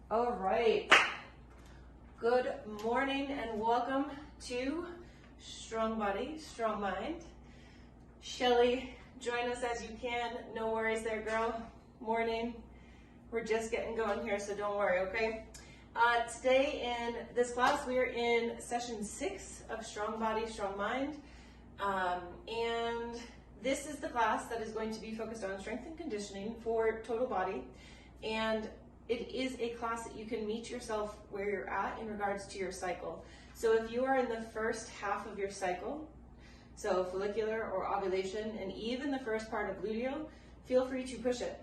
All right. Good morning and welcome to Strong Body, Strong Mind. Shelly, join us as you can. No worries there, girl. Morning. We're just getting going here, so don't worry, okay? Today in this class, we are in session 6 of Strong Body, Strong Mind. And this is the class that is going to be focused on strength and conditioning for total body. And it is a class that you can meet yourself where you're at in regards to your cycle. So if you are in the first half of your cycle, so follicular or ovulation, and even the first part of luteal, feel free to push it.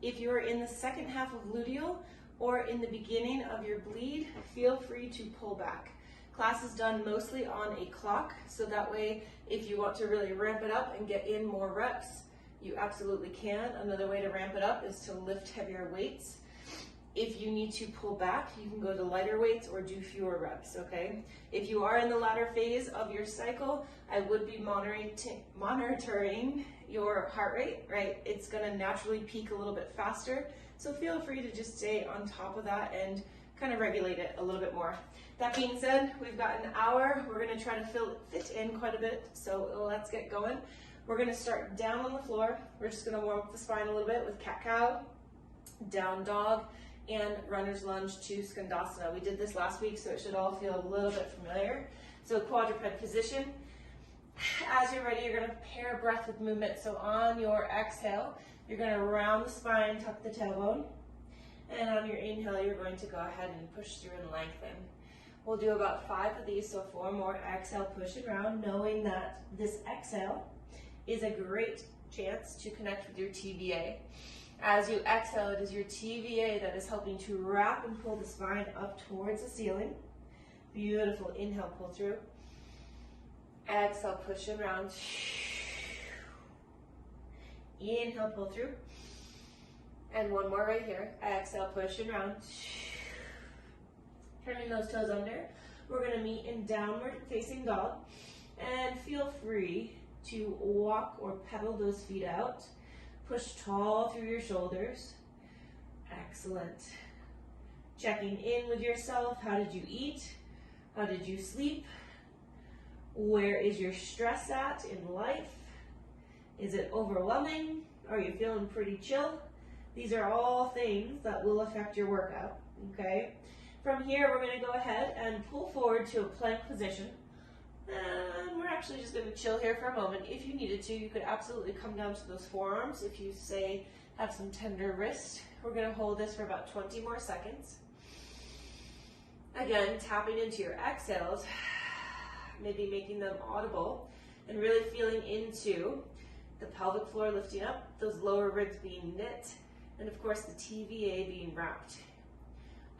If you are in the second half of luteal or in the beginning of your bleed, feel free to pull back. Class is done mostly on a clock, so that way if you want to really ramp it up and get in more reps, you absolutely can. Another way to ramp it up is to lift heavier weights. If you need to pull back, you can go to lighter weights or do fewer reps, okay? If you are in the latter phase of your cycle, I would be monitoring your heart rate, right? It's gonna naturally peak a little bit faster, so feel free to just stay on top of that and kind of regulate it a little bit more. That being said, we've got an hour. We're gonna try to fit in quite a bit, so let's get going. We're gonna start down on the floor. We're just gonna warm up the spine a little bit with cat-cow, down dog, and runner's lunge to Scandasana. We did this last week, so it should all feel a little bit familiar. So quadruped position. As you're ready, you're gonna pair breath with movement. So on your exhale, you're gonna round the spine, tuck the tailbone. And on your inhale, you're going to go ahead and push through and lengthen. We'll do about 5 of these, so 4 more. Exhale, push it around, knowing that this exhale is a great chance to connect with your TVA. As you exhale, it is your TVA that is helping to wrap and pull the spine up towards the ceiling. Beautiful. Inhale, pull through. Exhale, push it around. Inhale, pull through. And one more right here. Exhale, push it around. Turning those toes under. We're going to meet in downward facing dog. And feel free to walk or pedal those feet out. Push tall through your shoulders. Excellent. Checking in with yourself. How did you eat? How did you sleep? Where is your stress at in life? Is it overwhelming? Are you feeling pretty chill? These are all things that will affect your workout, okay? From here, we're gonna go ahead and pull forward to a plank position. And we're actually just gonna chill here for a moment. If you needed to, you could absolutely come down to those forearms. If you say, have some tender wrist, we're gonna hold this for about 20 more seconds. Again, tapping into your exhales, maybe making them audible, and really feeling into the pelvic floor lifting up, those lower ribs being knit, and of course the TVA being wrapped.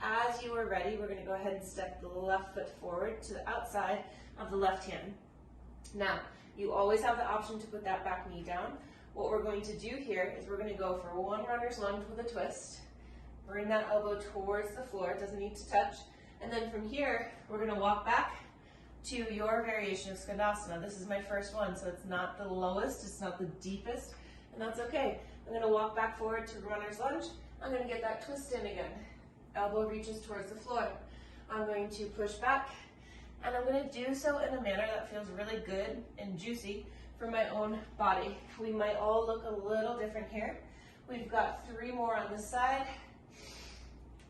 As you are ready, we're gonna go ahead and step the left foot forward to the outside of the left hand. Now, you always have the option to put that back knee down. What we're going to do here is we're going to go for one runner's lunge with a twist. Bring that elbow towards the floor, it doesn't need to touch. And then from here, we're going to walk back to your variation of Scandasana. This is my first one, so it's not the lowest, it's not the deepest, and that's okay. I'm going to walk back forward to runner's lunge. I'm going to get that twist in again. Elbow reaches towards the floor. I'm going to push back. And I'm going to do so in a manner that feels really good and juicy for my own body. We might all look a little different here. We've got 3 more on this side.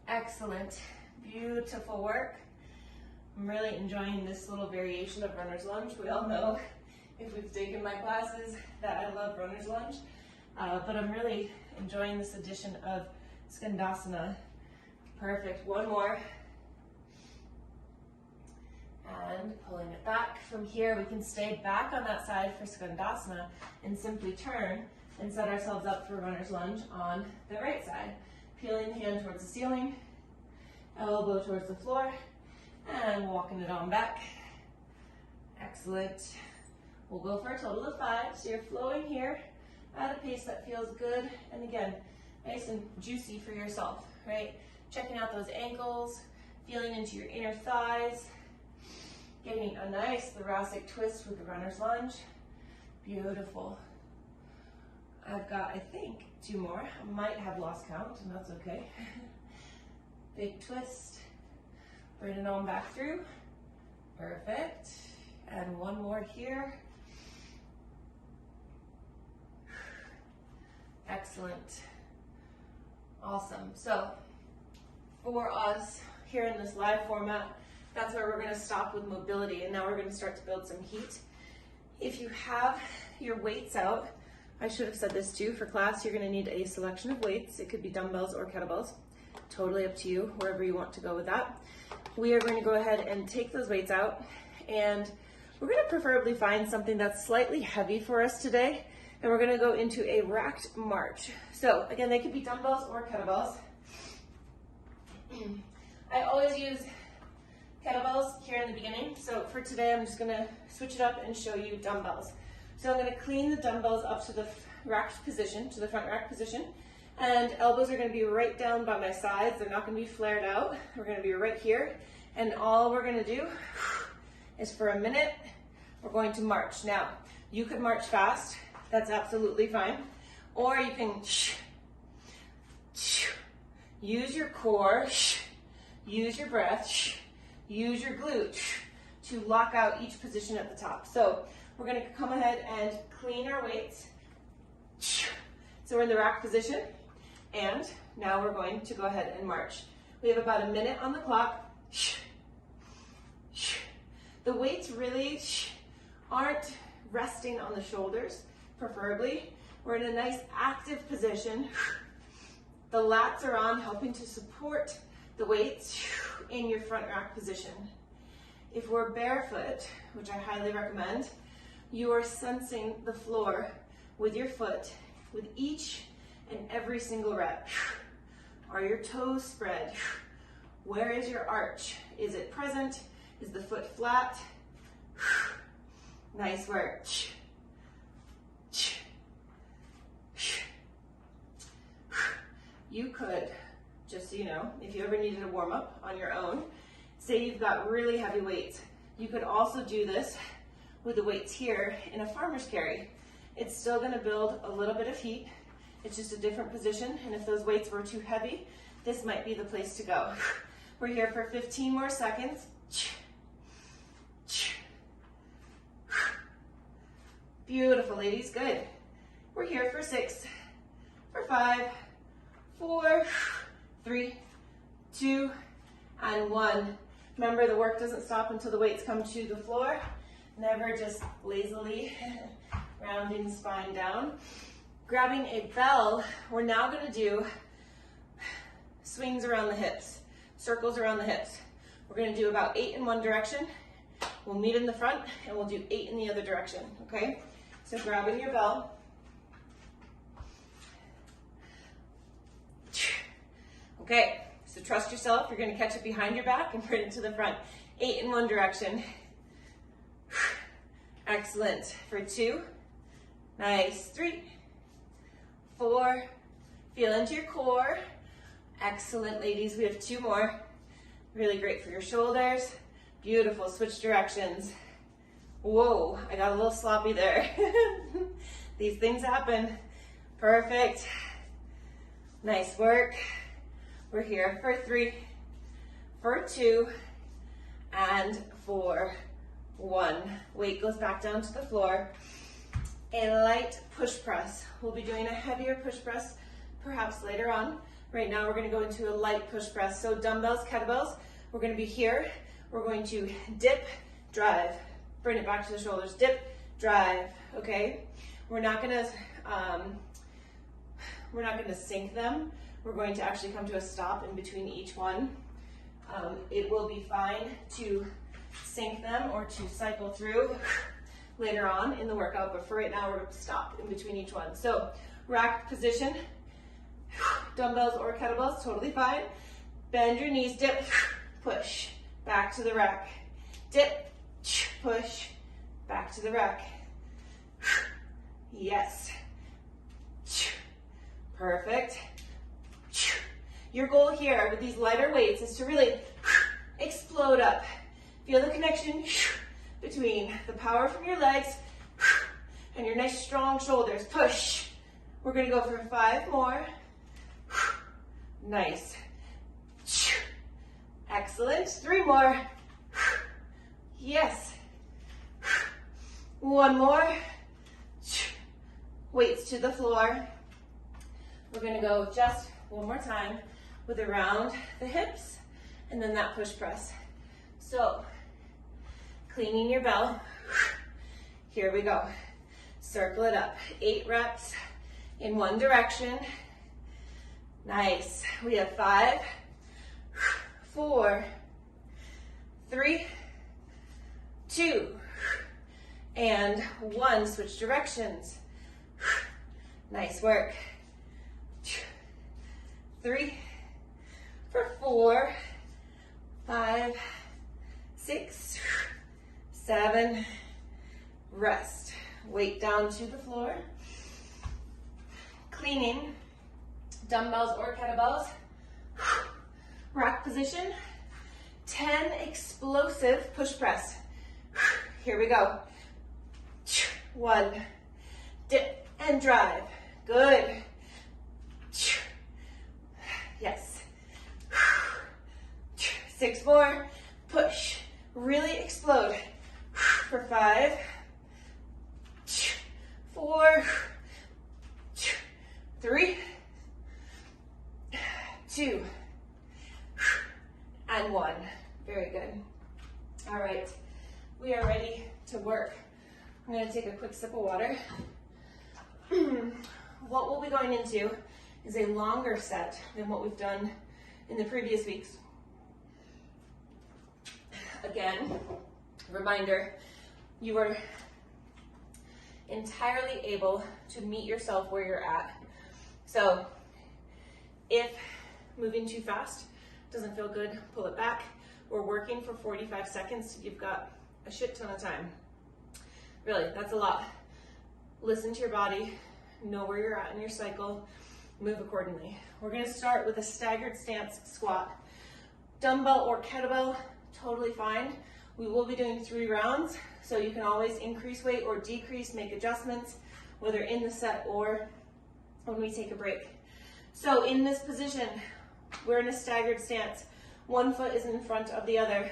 Excellent. Beautiful work. I'm really enjoying this little variation of runner's lunge. We all know, if we've taken my classes, that I love runner's lunge. But I'm really enjoying this edition of Scandasana. Perfect. One more. And pulling it back. From here, we can stay back on that side for Scandasana and simply turn and set ourselves up for runner's lunge on the right side. Peeling the hand towards the ceiling, elbow towards the floor, and walking it on back. Excellent. We'll go for a total of 5. So you're flowing here at a pace that feels good. And again, nice and juicy for yourself, right? Checking out those ankles, feeling into your inner thighs, getting a nice thoracic twist with the runner's lunge. Beautiful. I've got, I think, 2 more. I might have lost count, and that's okay. Big twist. Bring it on back through. Perfect. And one more here. Excellent. Awesome. So for us here in this live format, that's where we're going to stop with mobility, and now we're going to start to build some heat. If you have your weights out, I should have said this too, for class you're going to need a selection of weights. It could be dumbbells or kettlebells. Totally up to you, wherever you want to go with that. We are going to go ahead and take those weights out, and we're going to preferably find something that's slightly heavy for us today, and we're going to go into a racked march. So again, they could be dumbbells or kettlebells. I always use kettlebells here in the beginning, so for today I'm just going to switch it up and show you dumbbells. So I'm going to clean the dumbbells up to the racked position, to the front rack position, and elbows are going to be right down by my sides. They're not going to be flared out. We're going to be right here, and all we're going to do is for a minute, we're going to march. Now, you could march fast, that's absolutely fine, or you can use your core, use your breath, use your glute to lock out each position at the top. So we're going to come ahead and clean our weights. So we're in the rack position, and now we're going to go ahead and march. We have about a minute on the clock. The weights really aren't resting on the shoulders, preferably. We're in a nice active position. The lats are on, helping to support the weights in your front rack position. If we're barefoot, which I highly recommend, you are sensing the floor with your foot with each and every single rep. Are your toes spread? Where is your arch? Is it present? Is the foot flat? Nice work. You could, just so you know, if you ever needed a warm up on your own, say you've got really heavy weights, you could also do this with the weights here in a farmer's carry. It's still going to build a little bit of heat. It's just a different position, and if those weights were too heavy, this might be the place to go. We're here for 15 more seconds. Beautiful, ladies, good. We're here for 6, for 5, 4, 3, 2, and 1. Remember, the work doesn't stop until the weights come to the floor. Never just lazily rounding spine down. Grabbing a bell, we're now going to do swings around the hips, circles around the hips. We're going to do about 8 in one direction. We'll meet in the front, and we'll do 8 in the other direction, okay? So grabbing your bell. Okay, so trust yourself. You're going to catch it behind your back and bring it to the front. 8 in one direction. Excellent. For 2. Nice. 3, 4. Feel into your core. Excellent, ladies. We have 2 more. Really great for your shoulders. Beautiful. Switch directions. Whoa, I got a little sloppy there. These things happen. Perfect. Nice work. We're here for 3, for 2, and for 1. Weight goes back down to the floor. A light push press. We'll be doing a heavier push press perhaps later on. Right now we're going to go into a light push press. So dumbbells, kettlebells, we're going to be here. We're going to dip, drive, bring it back to the shoulders, dip, drive, okay? We're not going to sink them. We're going to actually come to a stop in between each one. It will be fine to sink them or to cycle through later on in the workout, but for right now, we're going to stop in between each one. So rack position, dumbbells or kettlebells, totally fine. Bend your knees, dip, push, back to the rack. Dip, push, back to the rack. Yes. Perfect. Your goal here with these lighter weights is to really explode up. Feel the connection between the power from your legs and your nice strong shoulders. Push. We're going to go for 5 more. Nice. Excellent. 3 more. Yes. 1 more. Weights to the floor. We're gonna go just one more time with around the hips and then that push press. So, cleaning your bell. Here we go. Circle it up. 8 reps in one direction. Nice. We have 5, 4, 3, 2, and 1. Switch directions. Nice work. 3, 4, 5, 6, 7, rest. Weight down to the floor. Cleaning, dumbbells or kettlebells. Rack position. 10 explosive push press. Here we go. 1, dip and drive. Good. Yes. 6 more. Push. Really explode. For 5, 4, 3, 2, and 1. Very good. All right, we are ready to work. I'm going to take a quick sip of water. What we'll be going into is a longer set than what we've done in the previous weeks. Again, reminder, you are entirely able to meet yourself where you're at. So if moving too fast doesn't feel good, pull it back. We're working for 45 seconds. You've got a shit ton of time. Really, that's a lot. Listen to your body, know where you're at in your cycle, move accordingly. We're gonna start with a staggered stance squat. Dumbbell or kettlebell, totally fine. We will be doing 3 rounds, so you can always increase weight or decrease, make adjustments, whether in the set or when we take a break. So in this position, we're in a staggered stance. One foot is in front of the other.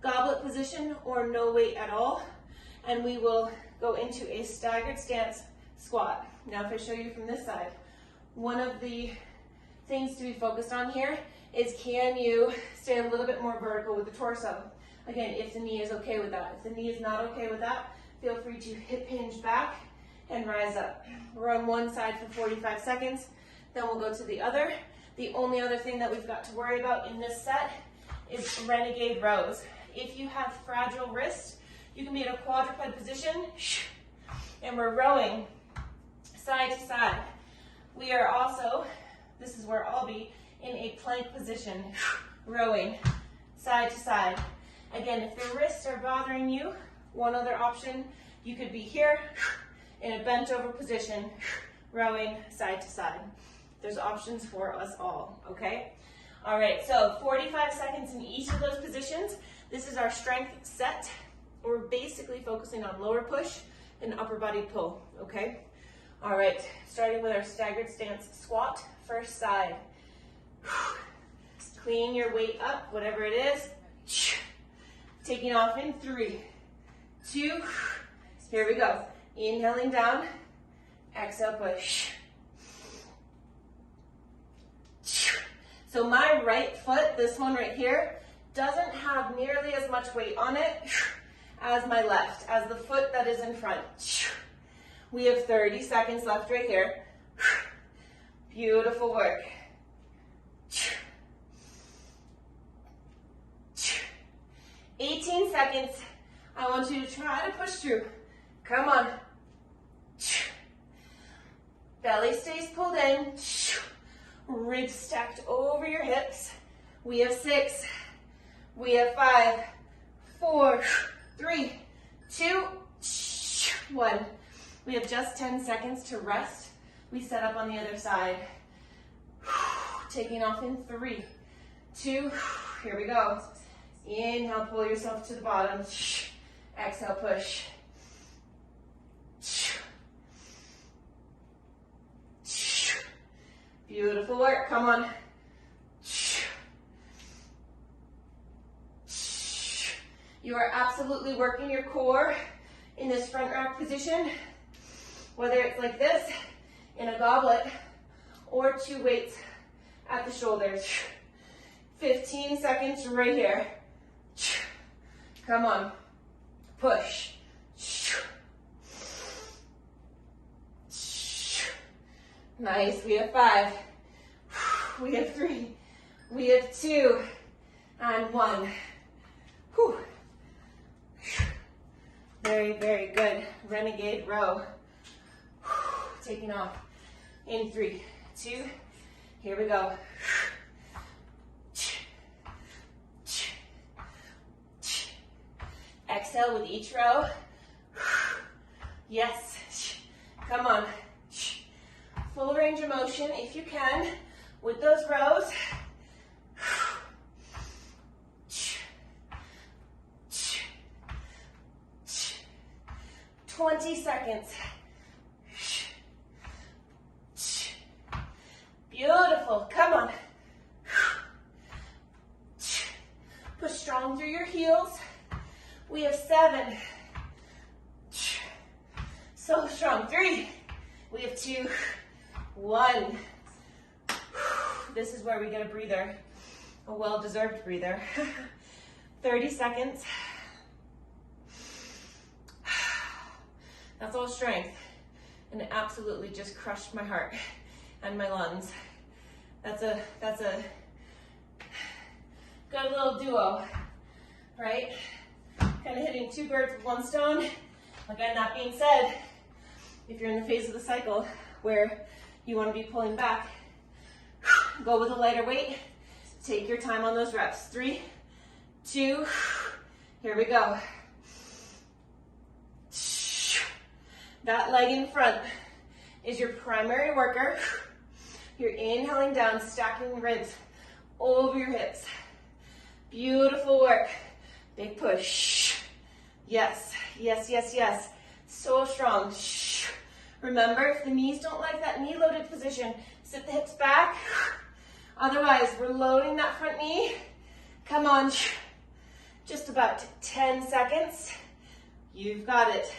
Goblet position or no weight at all. And we will go into a staggered stance squat. Now if I show you from this side, one of the things to be focused on here is, can you stay a little bit more vertical with the torso? Again, if the knee is okay with that. If the knee is not okay with that, feel free to hip hinge back and rise up. We're on one side for 45 seconds, then we'll go to the other. The only other thing that we've got to worry about in this set is Renegade Rows. If you have fragile wrists, you can be in a quadruped position, and we're rowing side to side. We are also, this is where I'll be, in a plank position, rowing side to side. Again, if the wrists are bothering you, one other option, you could be here in a bent over position, rowing side to side. There's options for us all, okay? All right, so 45 seconds in each of those positions. This is our strength set. We're basically focusing on lower push and upper body pull, okay? All right, starting with our staggered stance squat, first side. Clean your weight up, whatever it is. Taking off in 3, 2, here we go. Inhaling down, exhale, push. So my right foot, this one right here, doesn't have nearly as much weight on it as my left, as the foot that is in front. We have 30 seconds left right here. Beautiful work. 18 seconds. I want you to try to push through. Come on. Belly stays pulled in. Ribs stacked over your hips. We have 6. We have 5, 4, 3, 2, 1. We have just 10 seconds to rest. We set up on the other side. Taking off in 3, 2, here we go. Inhale, pull yourself to the bottom. Exhale, push. Beautiful work, come on. You are absolutely working your core in this front rack position, whether it's like this, in a goblet, or 2 weights at the shoulders. 15 seconds right here. Come on, push. Nice, we have 5, we have 3, we have 2, and 1. Whew. Very, very good. Renegade row. Taking off in 3, 2, here we go. Exhale with each row. Yes, come on. Full range of motion if you can with those rows. 20 seconds. Beautiful, come on. Push strong through your heels. We have 7. So strong, 3. We have 2, 1. This is where we get a breather, a well-deserved breather. 30 seconds. That's all strength, and it absolutely just crushed my heart and my lungs. That's a good little duo, right? Kind of hitting 2 birds with 1 stone. Again, that being said, if you're in the phase of the cycle where you want to be pulling back, go with a lighter weight. Take your time on those reps. 3, 2, here we go. That leg in front is your primary worker. You're inhaling down, stacking ribs over your hips. Beautiful work. Big push. Yes, yes, yes, yes. So strong. Remember, if the knees don't like that knee loaded position, sit the hips back. Otherwise, we're loading that front knee. Come on. Just about 10 seconds. You've got it.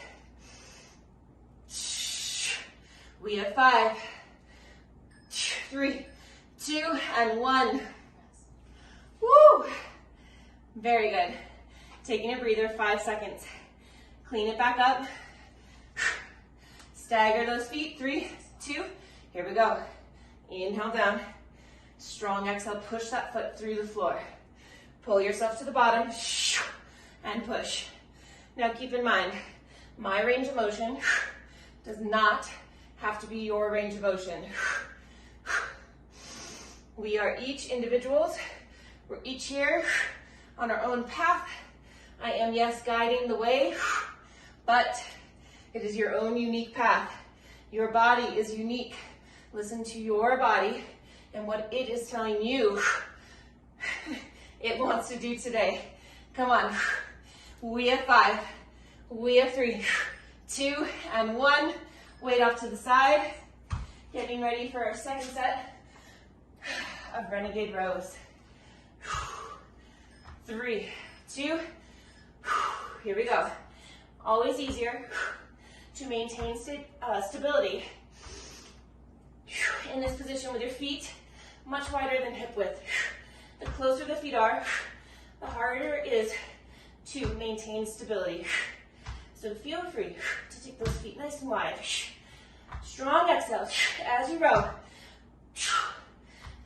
We have 5, 3, 2, and 1. Woo! Very good. Taking a breather, 5 seconds. Clean it back up. Stagger those feet, 3, 2, here we go. Inhale down. Strong exhale, push that foot through the floor. Pull yourself to the bottom, and push. Now keep in mind, my range of motion does not have to be your range of motion. We are each individuals. We're each here on our own path. I am, yes, guiding the way, but it is your own unique path. Your body is unique. Listen to your body and what it is telling you it wants to do today. Come on. We have 5. We have 3, 2, and 1. Weight off to the side. Getting ready for our second set of Renegade Rows. 3, 2, here we go. Always easier to maintain stability in this position with your feet much wider than hip width. The closer the feet are, the harder it is to maintain stability. So feel free to take those feet nice and wide. Strong exhale as you row.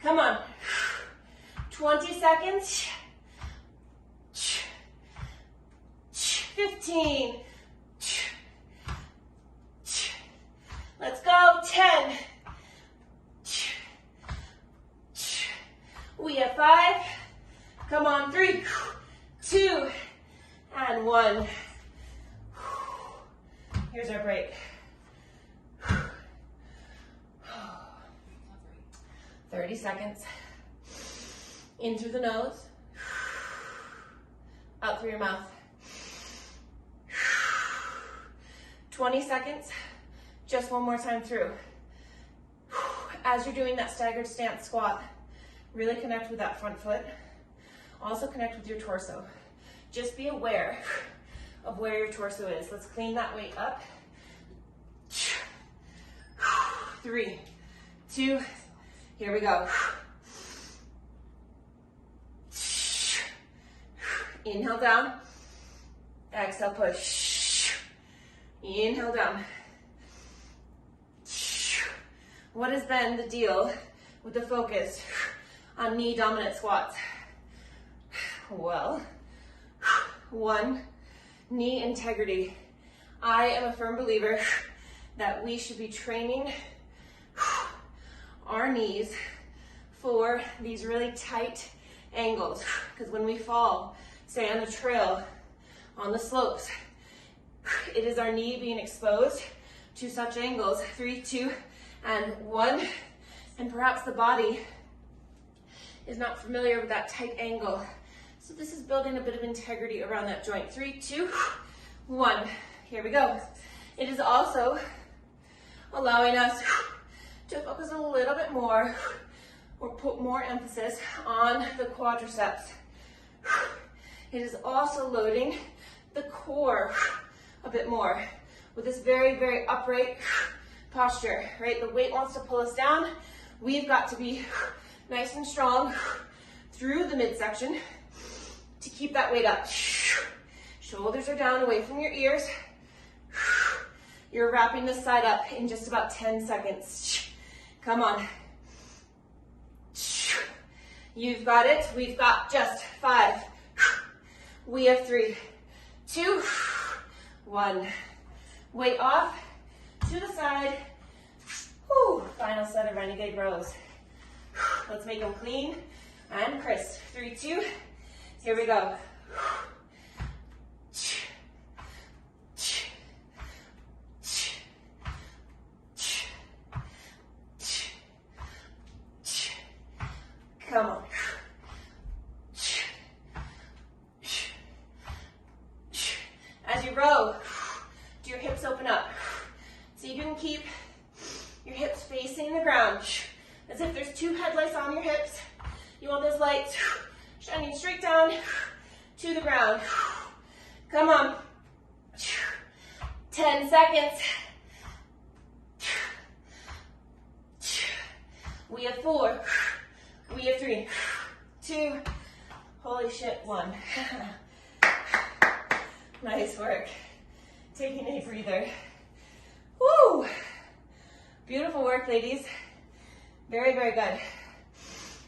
Come on. 20 seconds. 15. Let's go. 10. We have 5. Come on. 3, 2, and 1. Here's our break. 30 seconds. In through the nose. Out through your mouth. 20 seconds. Just one more time through. As you're doing that staggered stance squat, really connect with that front foot. Also connect with your torso. Just be aware of where your torso is. Let's clean that weight up. 3, 2, here we go. Inhale down, exhale push. Inhale down. What has been the deal with the focus on knee dominant squats? Well, 1, knee integrity. I am a firm believer that we should be training our knees for these really tight angles, because when we fall, say on the trail, on the slopes, it is our knee being exposed to such angles. 3, 2, and 1, and perhaps the body is not familiar with that tight angle. So this is building a bit of integrity around that joint. 3, 2, 1, here we go. It is also allowing us to focus a little bit more or put more emphasis on the quadriceps. It is also loading the core a bit more with this very, very upright posture, right? The weight wants to pull us down. We've got to be nice and strong through the midsection to keep that weight up. Shoulders are down away from your ears. You're wrapping this side up in just about 10 seconds. Come on. You've got it. We've got just 5. We have 3, 2, 1. Weight off to the side. Whew. Final set of Renegade Rows. Let's make them clean and crisp. 3, 2. Here we go. Come on. As you row, do your hips open up. So you can keep your hips facing the ground, as if there's 2 headlights on your hips. You want those lights shining straight down to the ground. Come on. 10 seconds. We have 4. We have 3, 2, holy shit, 1. Nice work. Taking a breather. Woo! Beautiful work, ladies. Very, very good.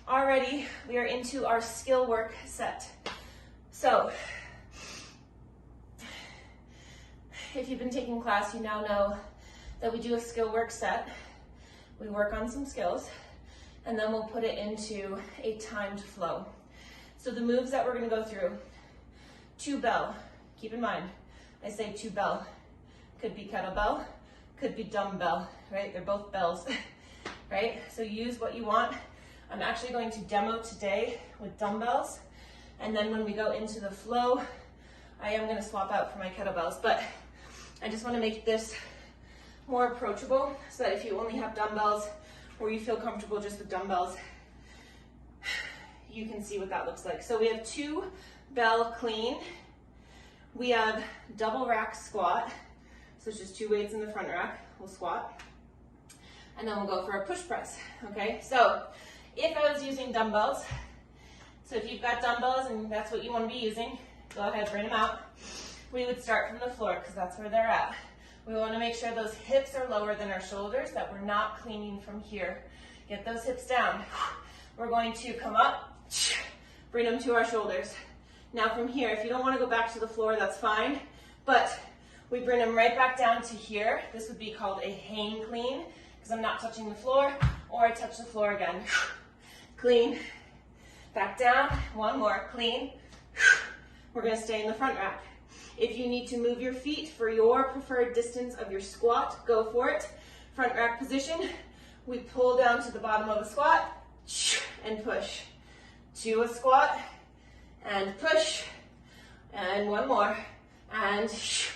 Already, we are into our skill work set. So, if you've been taking class, you now know that we do a skill work set. We work on some skills, and then we'll put it into a timed flow. So the moves that we're gonna go through: 2 bell. Keep in mind, I say 2 bell. Could be kettlebell, could be dumbbell, right? They're both bells, right? So use what you want. I'm actually going to demo today with dumbbells, and then when we go into the flow, I am gonna swap out for my kettlebells, but I just wanna make this more approachable so that if you only have dumbbells or you feel comfortable just with dumbbells, you can see what that looks like. So we have 2 bell clean. We have double rack squat. So it's just 2 weights in the front rack. We'll squat. And then we'll go for a push press, okay? So if I was using dumbbells, so if you've got dumbbells and that's what you want to be using, go ahead, bring them out. We would start from the floor because that's where they're at. We want to make sure those hips are lower than our shoulders, that we're not cleaning from here. Get those hips down. We're going to come up, bring them to our shoulders. Now from here, if you don't want to go back to the floor, that's fine, but we bring them right back down to here. This would be called a hang clean, because I'm not touching the floor, or I touch the floor again. Clean, back down, 1 more, clean. We're going to stay in the front rack. If you need to move your feet for your preferred distance of your squat, go for it. Front rack position, we pull down to the bottom of a squat and push. To a squat and push, and 1 more, and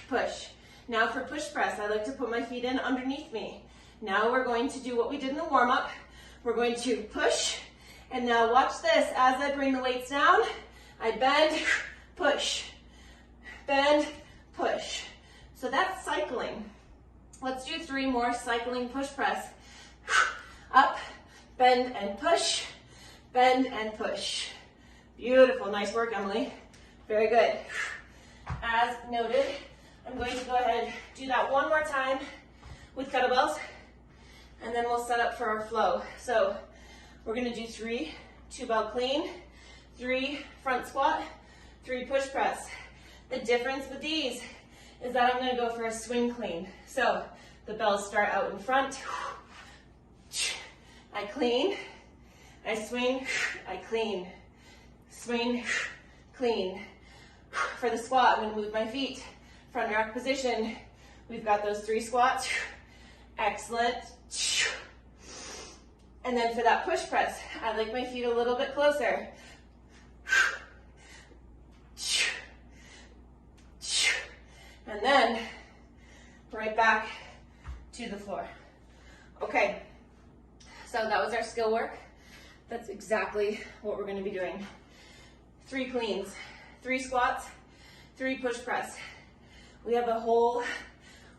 push. Now for push press, I like to put my feet in underneath me. Now we're going to do what we did in the warm-up. We're going to push, and now watch this. As I bring the weights down, I bend, push. bend, push. So that's cycling. Let's do 3 more cycling push press. Up, bend and push, bend and push. Beautiful, nice work, Emily. Very good. As noted, I'm going to go ahead and do that one more time with kettlebells, and then we'll set up for our flow. So we're gonna do 3 2-bell clean, 3 front squat, 3 push press. The difference with these is that I'm gonna go for a swing clean. So the bells start out in front. I clean, I swing, I clean, swing, clean. For the squat, I'm gonna move my feet. Front rack position. We've got those 3 squats. Excellent. And then for that push press, I like my feet a little bit closer. And then right back to the floor. Okay, so that was our skill work. That's exactly what we're gonna be doing. 3 cleans, 3 squats, 3 push press. We have a whole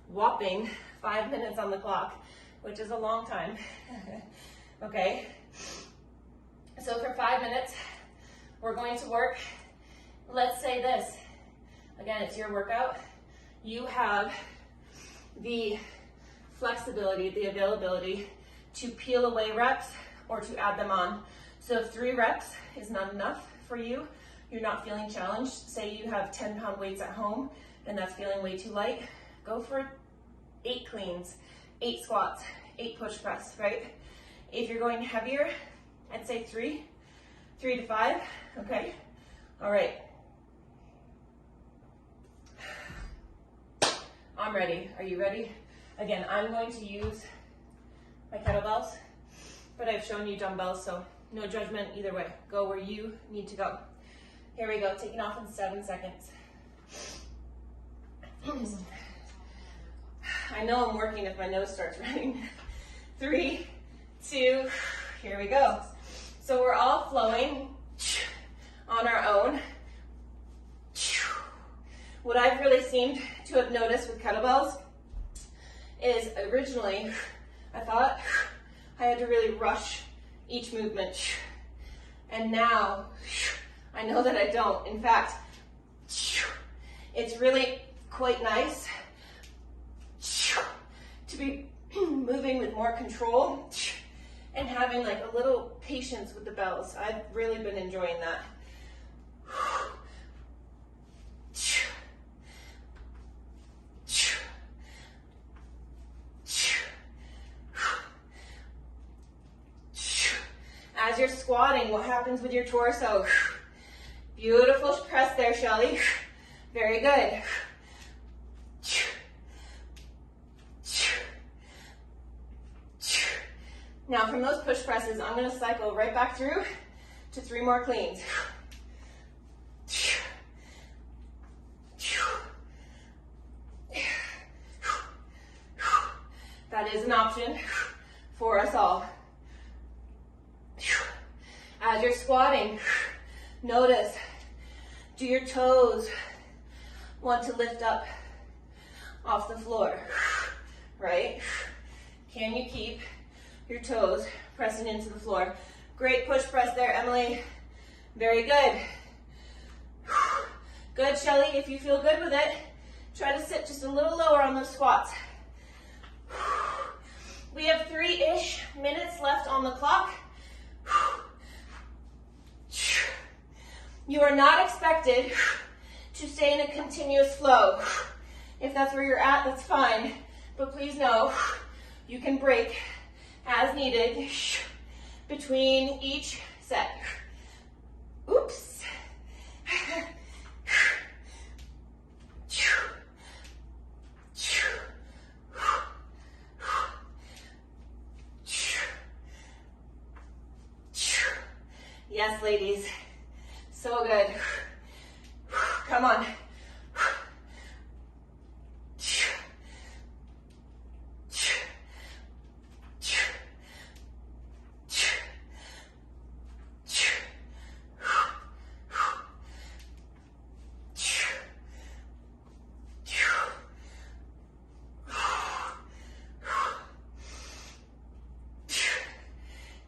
whopping 5 minutes on the clock, which is a long time. Okay, so for 5 minutes, we're going to work, let's say this. Again, it's your workout. You have the flexibility, the availability to peel away reps or to add them on. So if 3 reps is not enough for you, you're not feeling challenged, say you have 10-pound weights at home and that's feeling way too light, go for 8 cleans, 8 squats, 8 push press, right? If you're going heavier, I'd say 3 to 5, okay? All right. I'm ready. Are you ready? Again, I'm going to use my kettlebells, but I've shown you dumbbells, so no judgment either way. Go where you need to go. Here we go, taking off in 7 seconds. I know I'm working if my nose starts running. 3, 2, here we go. So we're all flowing on our own. What I've really seemed to have noticed with kettlebells is originally I thought I had to really rush each movement. And now I know that I don't. In fact, it's really quite nice to be moving with more control and having like a little patience with the bells. I've really been enjoying that. As you're squatting, what happens with your torso? Beautiful press there, Shelly. Very good. Now from those push presses, I'm going to cycle right back through to 3 more cleans. That is an option for us all. As you're squatting, notice, do your toes want to lift up off the floor, right? Can you keep your toes pressing into the floor? Great push press there, Emily. Very good. Good, Shelly. If you feel good with it, try to sit just a little lower on those squats. We have 3-ish minutes left on the clock. You are not expected to stay in a continuous flow. If that's where you're at, that's fine. But please know, you can break as needed between each set. Oops. Yes, ladies. So good. Come on.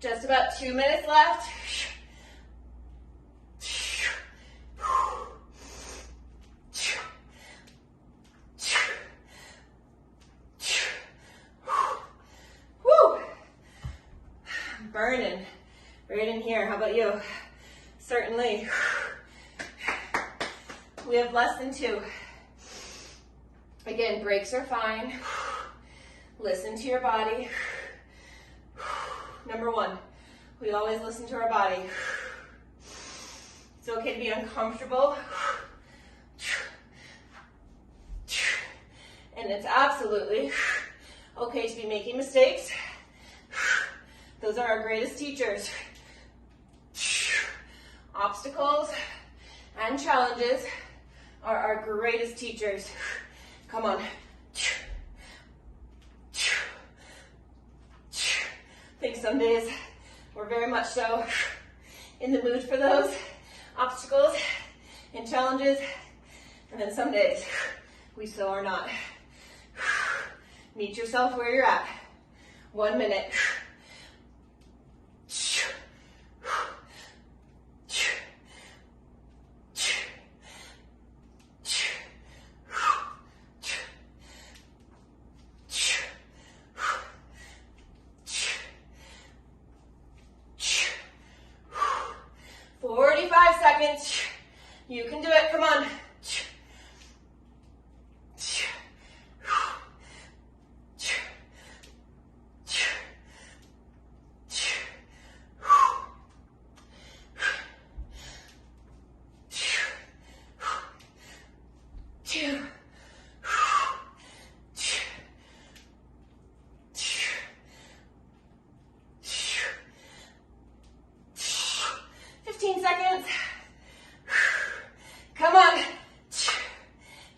Just about 2 minutes left. Woo! Burning right in here. How about you? Certainly. We have less than 2. Again, breaks are fine. Listen to your body. Number 1, we always listen to our body. It's okay to be uncomfortable. And it's absolutely okay to be making mistakes. Those are our greatest teachers. Obstacles and challenges are our greatest teachers. Come on. I think some days we're very much so in the mood for those obstacles and challenges, and then some days we so are not. Meet yourself where you're at. 1 minute. 45 seconds. You can do it. Come on.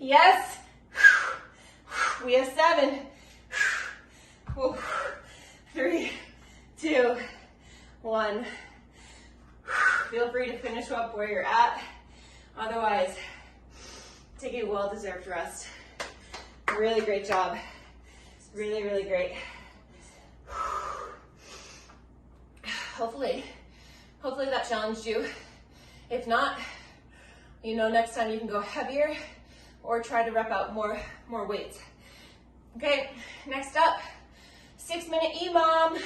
Yes. We have 7. 3, 2, 1. Feel free to finish up where you're at. Otherwise, take a well-deserved rest. Really great job. Really, really great. Hopefully that challenged you. If not, you know next time you can go heavier or try to rep out more weights. Okay, next up, 6-minute EMOM.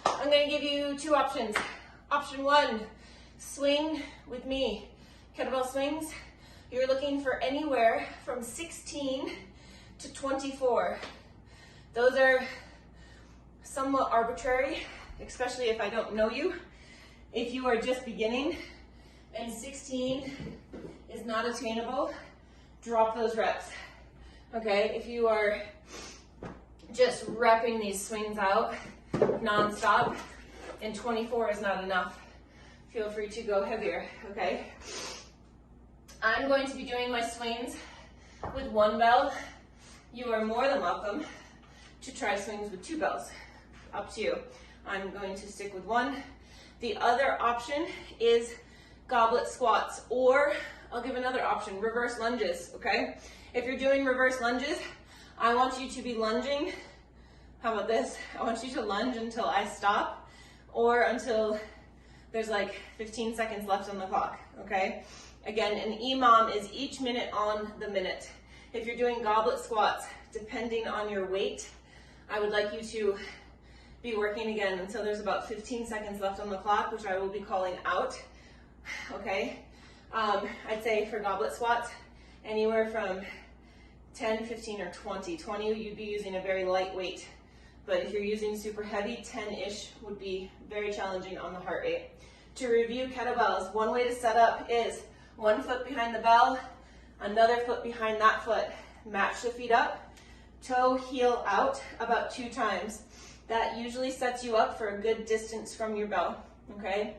I'm gonna give you 2 options. Option 1, swing with me. Kettlebell swings, you're looking for anywhere from 16 to 24. Those are somewhat arbitrary, especially if I don't know you. If you are just beginning and 16 is not attainable, drop those reps. Okay, if you are just repping these swings out non-stop and 24 is not enough, feel free to go heavier, okay? I'm going to be doing my swings with 1 bell. You are more than welcome to try swings with 2 bells. Up to you. I'm going to stick with 1. The other option is goblet squats, or I'll give another option, reverse lunges, okay? If you're doing reverse lunges, I want you to be lunging. How about this? I want you to lunge until I stop, or until there's like 15 seconds left on the clock, okay? Again, an EMOM is each minute on the minute. If you're doing goblet squats, depending on your weight, I would like you to be working again until there's about 15 seconds left on the clock, which I will be calling out, okay? I'd say for goblet squats, anywhere from 10, 15, or 20. 20, you'd be using a very light weight. But if you're using super heavy, 10-ish would be very challenging on the heart rate. To review kettlebells, one way to set up is 1 foot behind the bell, another foot behind that foot. Match the feet up, toe, heel out about 2 times. That usually sets you up for a good distance from your bell, okay?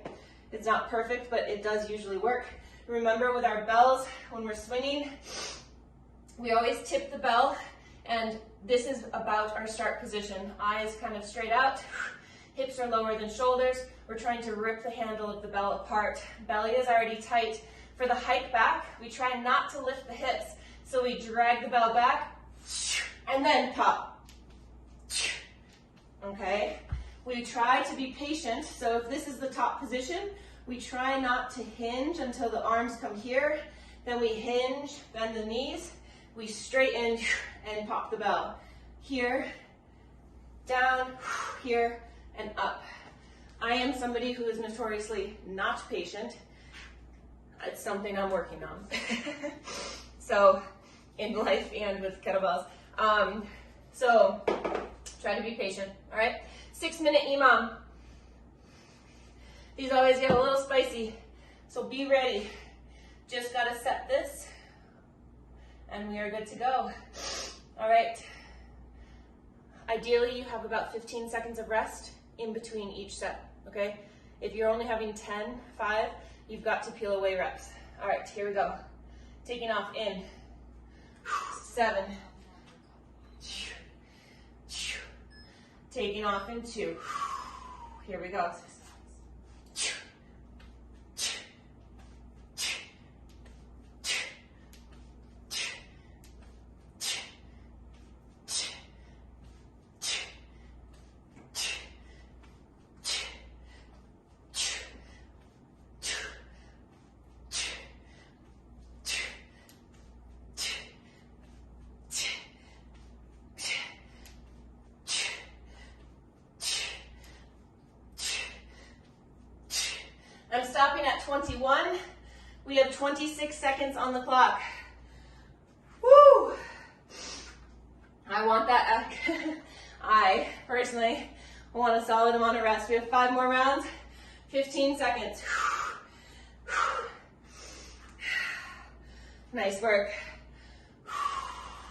It's not perfect, but it does usually work. Remember, with our bells, when we're swinging, we always tip the bell, and this is about our start position. Eyes kind of straight out, hips are lower than shoulders. We're trying to rip the handle of the bell apart. Belly is already tight. For the hike back, we try not to lift the hips, so we drag the bell back, and then pop. Okay? We try to be patient. So if this is the top position, we try not to hinge until the arms come here. Then we hinge, bend the knees. We straighten and pop the bell. Here, down, here, and up. I am somebody who is notoriously not patient. It's something I'm working on. So, in life and with kettlebells. So, try to be patient, all right? 6-minute EMOM. These always get a little spicy, so be ready. Just gotta set this, and we are good to go. All right. Ideally, you have about 15 seconds of rest in between each set, okay? If you're only having 10, 5, you've got to peel away reps. All right, here we go. Taking off in 7. Taking off in 2. Here we go. I'm stopping at 21. We have 26 seconds on the clock. Woo! I want that. I personally want a solid amount of rest. We have 5 more rounds, 15 seconds. Nice work.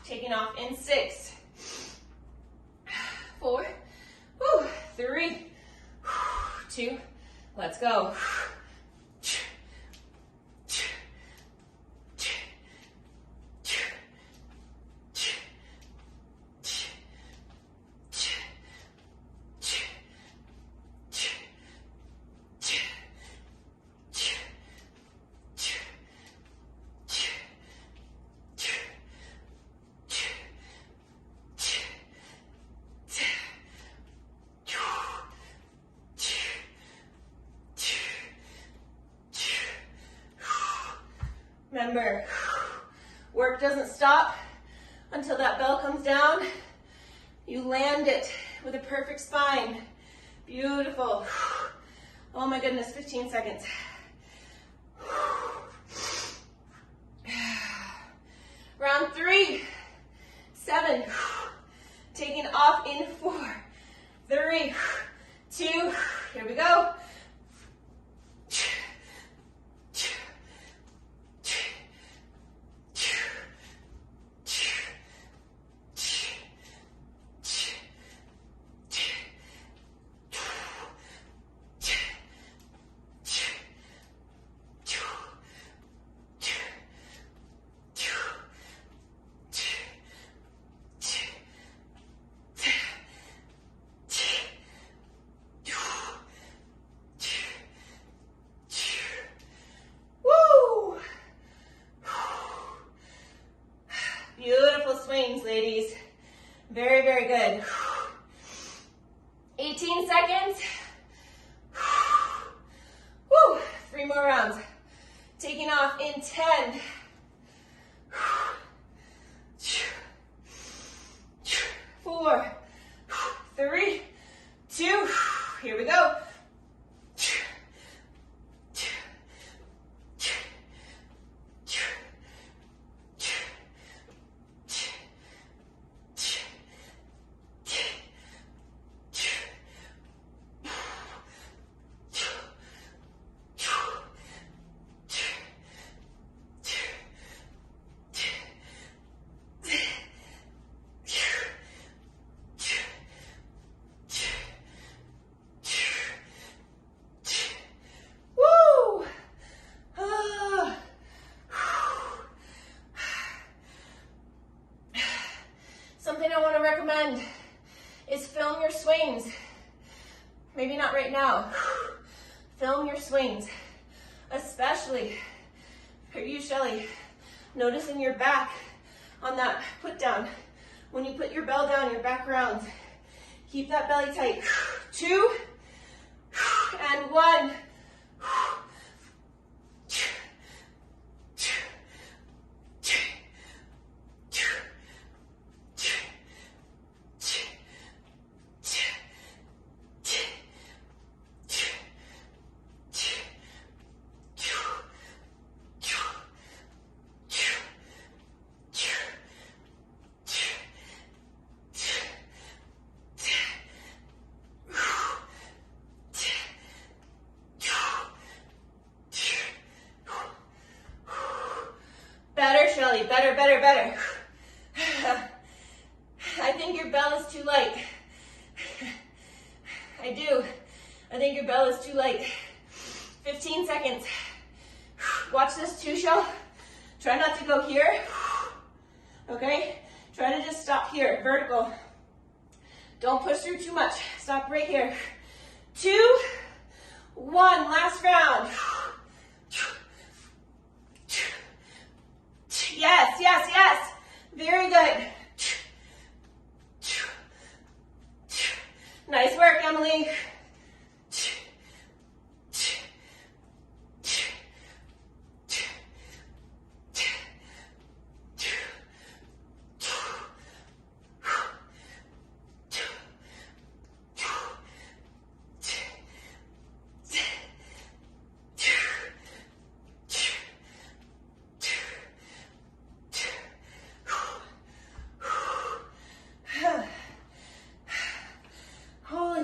Taking off in 6, 4, 3, 2, let's go. Remember, work doesn't stop until that bell comes down. You land it with a perfect spine. Beautiful. Oh my goodness, 15 seconds. Round 3, 7. Taking off in 4, 3, 2. Here we go. Beautiful swings, ladies. Very, very good. 18 seconds. Woo. 3 more rounds. Taking off in 10. 4, 3, 2. Here we go. Something I want to recommend is film your swings. Maybe not right now. Film your swings, especially for you, Shelly. Notice in your back on that put down. When you put your bell down, your back rounds. Keep that belly tight. 2, and 1. Shelly, better, better, better. I think your bell is too light. I do. I think your bell is too light. 15 seconds. Watch this too, Shell. Try not to go here. Okay? Try to just stop here, vertical. Don't push through too much. Stop right here. 2, 1, last round. Yes, yes, yes. Very good. Nice work, Emily.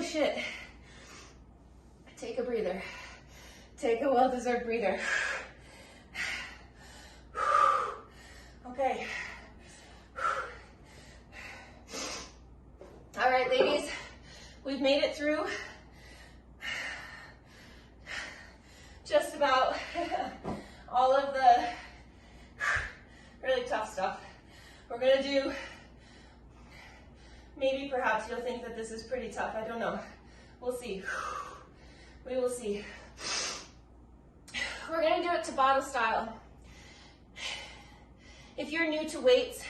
Shit. Take a breather. Take a well-deserved breather. Okay. All right, ladies, we've made it through just about all of the really tough stuff. We're gonna do, maybe perhaps you'll think that this is pretty tough. I don't know. We'll see. We will see. We're going to do it Tabata style. If you're new to weights,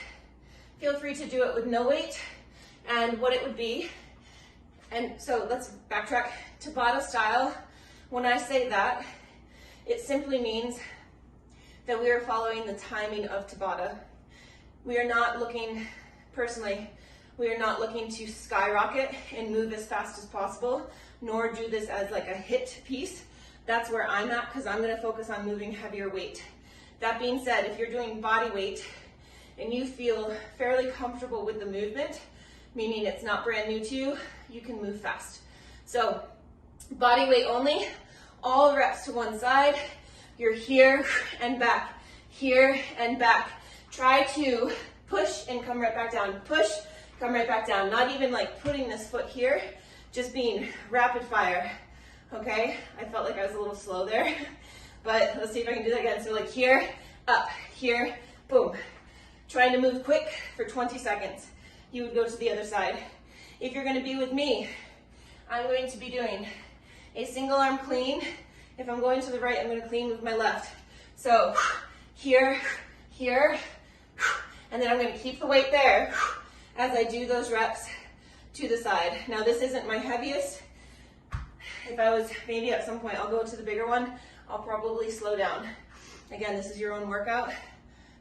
feel free to do it with no weight and what it would be. And so let's backtrack. Tabata style, when I say that, it simply means that we are following the timing of Tabata. We are not looking, personally, we are not looking to skyrocket and move as fast as possible, nor do this as like a hit piece. That's where I'm at because I'm going to focus on moving heavier weight. That being said, if you're doing body weight and you feel fairly comfortable with the movement, meaning it's not brand new to you, you can move fast. So body weight only, all reps to one side. You're here and back, here and back. Try to push and come right back down. Push, come right back down. Not even like putting this foot here, just being rapid fire, okay? I felt like I was a little slow there, but let's see if I can do that again. So like here, up, here, boom. Trying to move quick for 20 seconds. You would go to the other side. If you're gonna be with me, I'm going to be doing a single arm clean. If I'm going to the right, I'm gonna clean with my left. So here, here, and then I'm gonna keep the weight there as I do those reps to the side. Now this isn't my heaviest. If I was, maybe at some point I'll go to the bigger one, I'll probably slow down. Again, this is your own workout.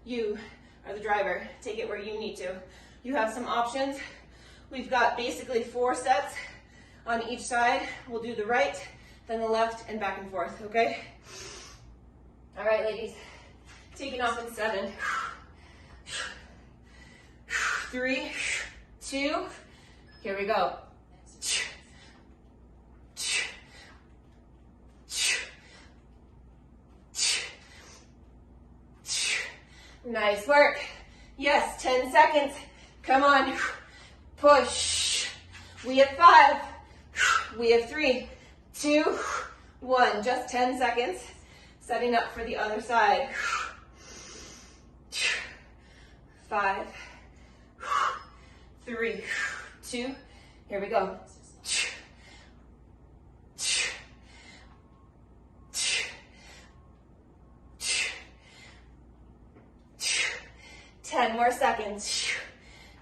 You are the driver. Take it where you need to. You have some options. We've got basically 4 sets on each side. We'll do the right, then the left, and back and forth, okay? All right, ladies, taking off in 7. 3, 2, here we go. Nice work. Yes, 10 seconds. Come on. Push. We have 5. We have 3, 2, 1. Just 10 seconds. Setting up for the other side. 5, 3, 2, here we go. 10 more seconds.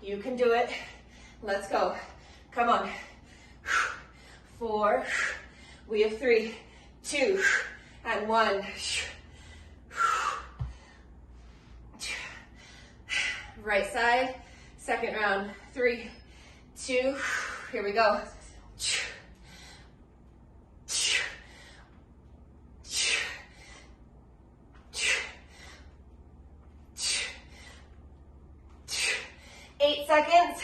You can do it. Let's go. Come on. 4. We have 3, 2, and 1. Right side, second round. 3, 2, here we go. 8 seconds.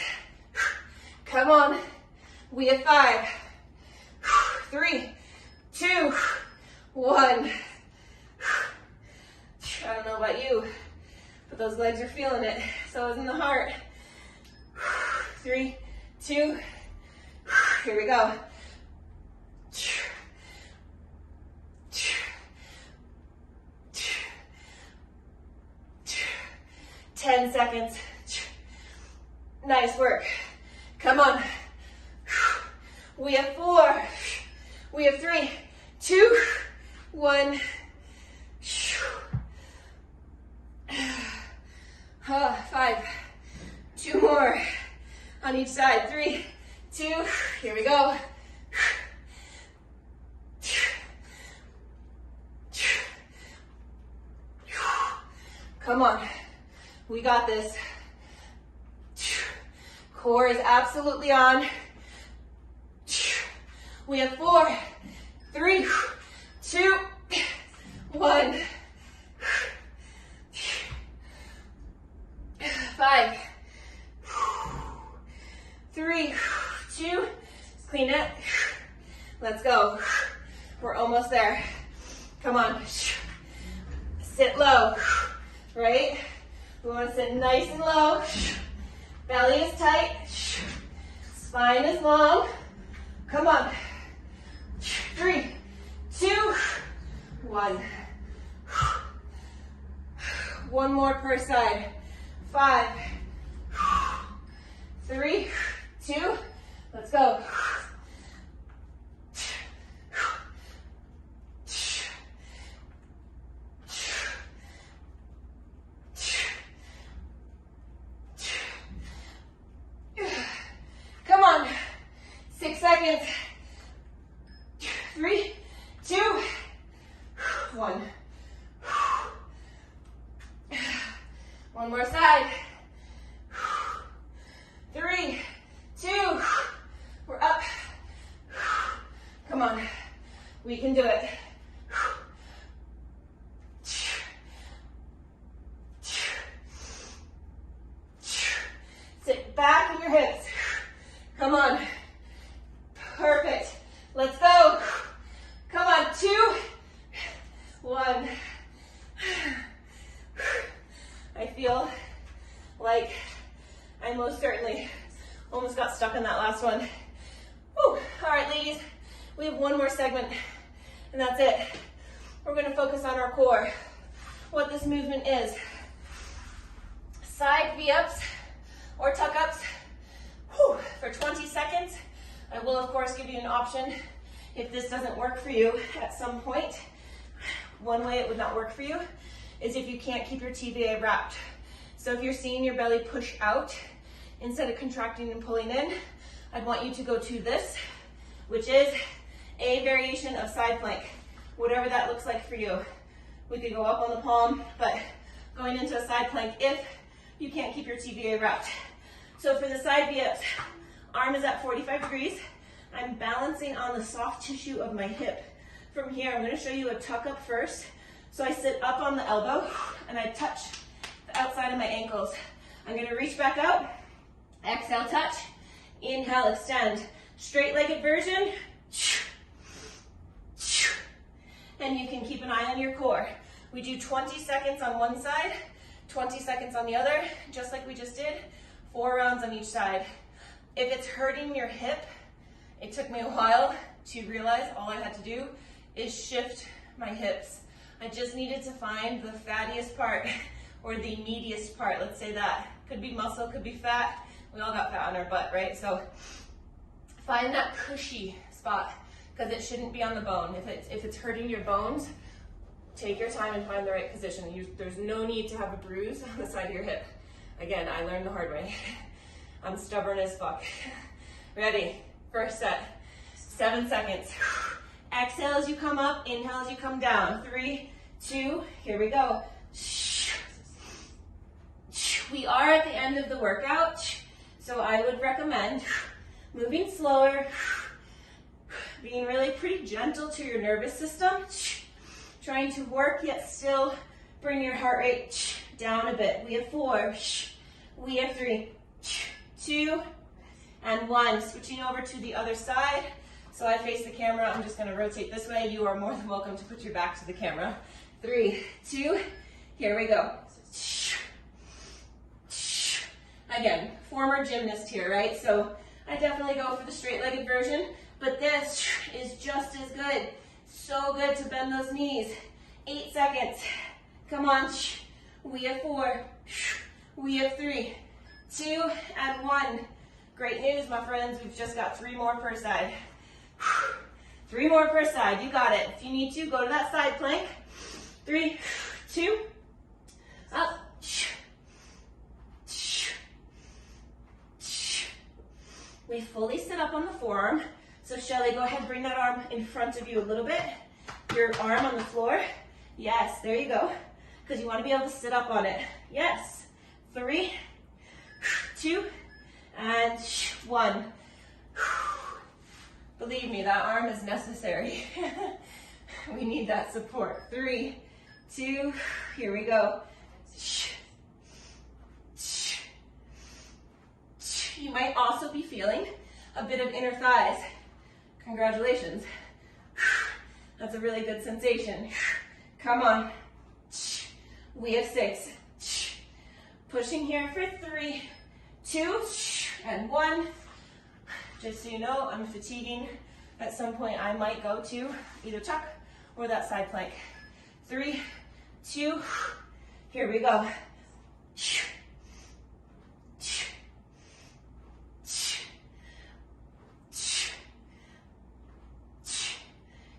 Come on. We have 5, 3, 2, 1. I don't know about you, but those legs are feeling it. So is in the heart. 3, 2, here we go. 10 seconds. Nice work. Come on. We have 4. We have 3, 2, 1. 5. 2 more on each side. 3, 2. Here we go. Come on. We got this. Core is absolutely on. We have 4, 3, 2, 1. 5, 3, 2, clean it. Let's go. We're almost there. Come on. Sit low, right? We want to sit nice and low. Belly is tight. Spine is long. Come on. 3, 2, 1. One more per side. 5, 3, 2. Let's go. Come on. 6 seconds. 3, 2, 1. One more side. 3, 2. We're up. Come on. We can do it. Sit back in your hips. Come on. Perfect. Let's go. Come on. 2, 1. I feel like I most certainly almost got stuck on that last one. Whew. All right, ladies, we have one more segment, and that's it. We're going to focus on our core. What this movement is. Side V-ups or tuck-ups. For 20 seconds. I will, of course, give you an option if this doesn't work for you at some point. One way it would not work for you is if you can't keep your TVA wrapped. So if you're seeing your belly push out instead of contracting and pulling in, I'd want you to go to this, which is a variation of side plank, whatever that looks like for you. We could go up on the palm, but going into a side plank if you can't keep your TVA wrapped. So for the side V-ups, arm is at 45 degrees. I'm balancing on the soft tissue of my hip. From here, I'm going to show you a tuck up first. So I sit up on the elbow and I touch the outside of my ankles. I'm going to reach back out, exhale, touch, inhale, extend. Straight-legged version. And you can keep an eye on your core. We do 20 seconds on one side, 20 seconds on the other, just like we just did. 4 rounds on each side. If it's hurting your hip, it took me a while to realize all I had to do is shift my hips. I just needed to find the fattiest part or the meatiest part, let's say that. Could be muscle, could be fat. We all got fat on our butt, right? So find that cushy spot because it shouldn't be on the bone. If it's hurting your bones, take your time and find the right position. There's no need to have a bruise on the side of your hip. Again, I learned the hard way. I'm stubborn as fuck. Ready? First set. 7 seconds. Exhale as you come up, inhale as you come down. 3, 2, here we go. We are at the end of the workout, so I would recommend moving slower, being really pretty gentle to your nervous system, trying to work yet still bring your heart rate down a bit. We have 4, we have 3, 2, and 1. Switching over to the other side. So I face the camera, I'm just gonna rotate this way. You are more than welcome to put your back to the camera. 3, 2, here we go. Again, former gymnast here, right? So I definitely go for the straight-legged version, but this is just as good. So good to bend those knees. 8 seconds. Come on. We have 4. We have 3, 2, and 1. Great news, my friends. We've just got 3 more per side. 3 more per side. You got it. If you need to, go to that side plank. 3, 2, up. We fully sit up on the forearm. So Shelly, go ahead, bring that arm in front of you a little bit. Your arm on the floor. Yes, there you go. Because you want to be able to sit up on it. Yes. 3, 2, and 1. Believe me, that arm is necessary. We need that support. 3, 2, here we go. You might also be feeling a bit of inner thighs. Congratulations. That's a really good sensation. Come on. We have 6. Pushing here for 3, 2, and 1. Just so you know, I'm fatiguing. At some point, I might go to either tuck or that side plank. 3, 2, here we go.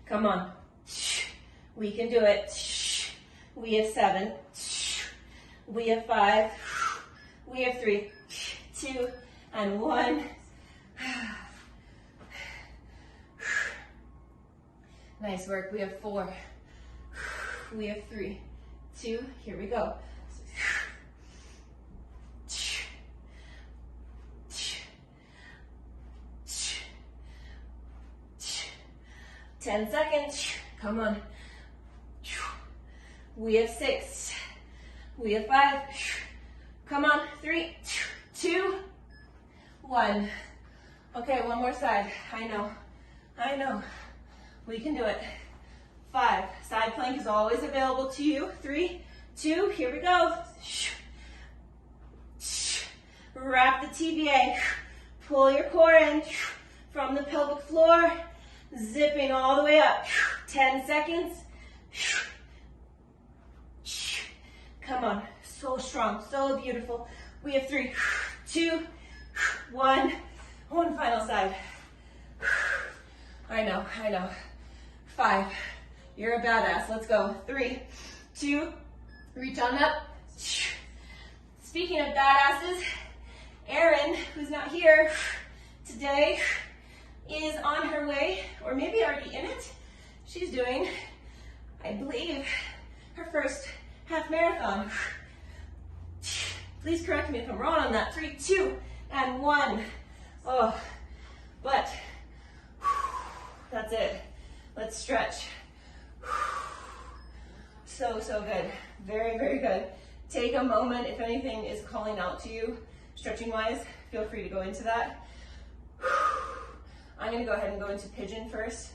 Come on. We can do it. We have 7. We have 5. We have 3, 2, and 1. Nice work. We have 4. We have 3, 2. Here we go. 10 seconds. Come on. We have 6. We have 5. Come on. 3, 2, 1. Okay, one more side. I know. I know. We can do it. 5. Side plank is always available to you. 3, 2, here we go. Wrap the TVA. Pull your core in from the pelvic floor. Zipping all the way up. 10 seconds. Come on. So strong. So beautiful. We have 3, 2, 1. One final side. I know. I know. 5. You're a badass. Let's go. 3, 2. Reach on up. Speaking of badasses, Erin, who's not here today, is on her way, or maybe already in it. She's doing, I believe, her first half marathon. Please correct me if I'm wrong on that. 3, 2, and 1. Oh, but that's it. Let's stretch. So, so good. Very, very good. Take a moment. If anything is calling out to you, stretching wise, feel free to go into that. I'm going to go ahead and go into pigeon first,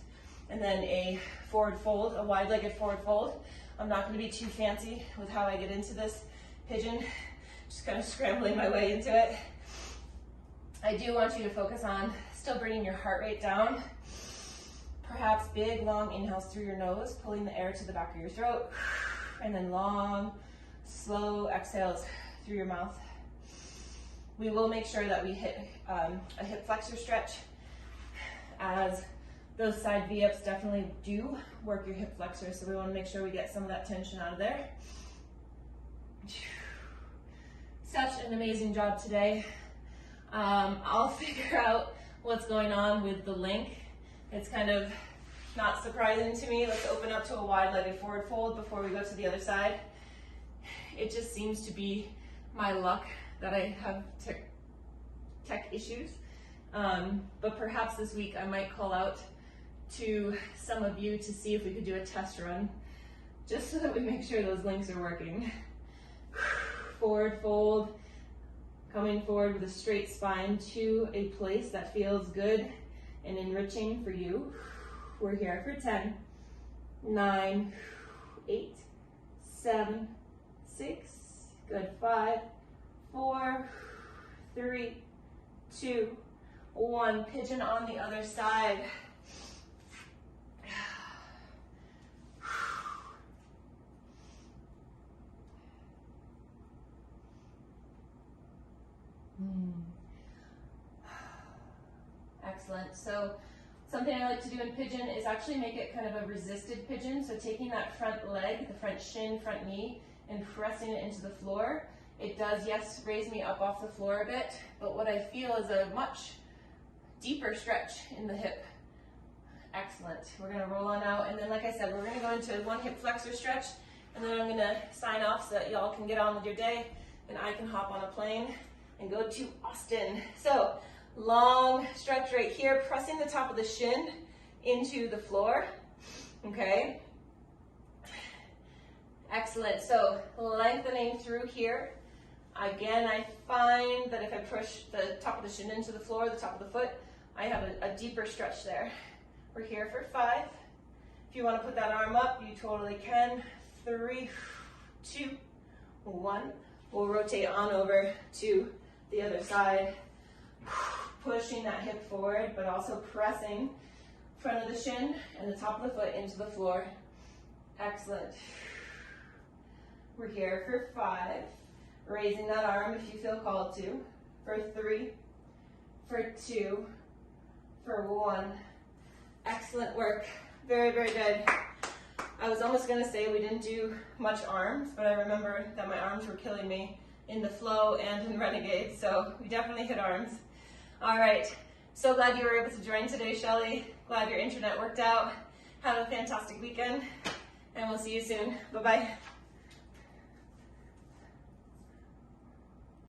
and then a forward fold, a wide-legged forward fold. I'm not going to be too fancy with how I get into this pigeon, just kind of scrambling my way into it. I do want you to focus on still bringing your heart rate down. Perhaps big, long inhales through your nose, pulling the air to the back of your throat, and then long, slow exhales through your mouth. We will make sure that we hit a hip flexor stretch, as those side V-ups definitely do work your hip flexor, so we want to make sure we get some of that tension out of there. Such an amazing job today. I'll figure out what's going on with the link It's kind of not surprising to me. Let's open up to a wide-legged forward fold before we go to the other side. It just seems to be my luck that I have tech issues. But perhaps this week I might call out to some of you to see if we could do a test run, just so that we make sure those links are working. Forward fold, coming forward with a straight spine to a place that feels good and enriching for you. We're here for 10, 9, 8, 7, 6, good, 5, 4, 3, 2, 1. Pigeon on the other side. Excellent. So something I like to do in pigeon is actually make it kind of a resisted pigeon. So taking that front leg, the front shin, front knee, and pressing it into the floor. It does, yes, raise me up off the floor a bit, but what I feel is a much deeper stretch in the hip. Excellent. We're going to roll on out, and then like I said, we're going to go into one hip flexor stretch, and then I'm going to sign off so that y'all can get on with your day, and I can hop on a plane and go to Austin. So long stretch right here, pressing the top of the shin into the floor. Okay. Excellent. So lengthening through here. Again, I find that if I push the top of the shin into the floor, the top of the foot, I have a deeper stretch there. We're here for 5. If you want to put that arm up, you totally can. 3, 2, 1. We'll rotate on over to the other side. Pushing that hip forward, but also pressing front of the shin and the top of the foot into the floor. Excellent. We're here for 5. Raising that arm if you feel called to. For 3, for 2, for 1. Excellent work. Very, very good. I was almost going to say we didn't do much arms, but I remember that my arms were killing me in the flow and in Renegade, so we definitely hit arms. All right. So glad you were able to join today, Shelly. Glad your internet worked out. Have a fantastic weekend, and we'll see you soon. Bye-bye.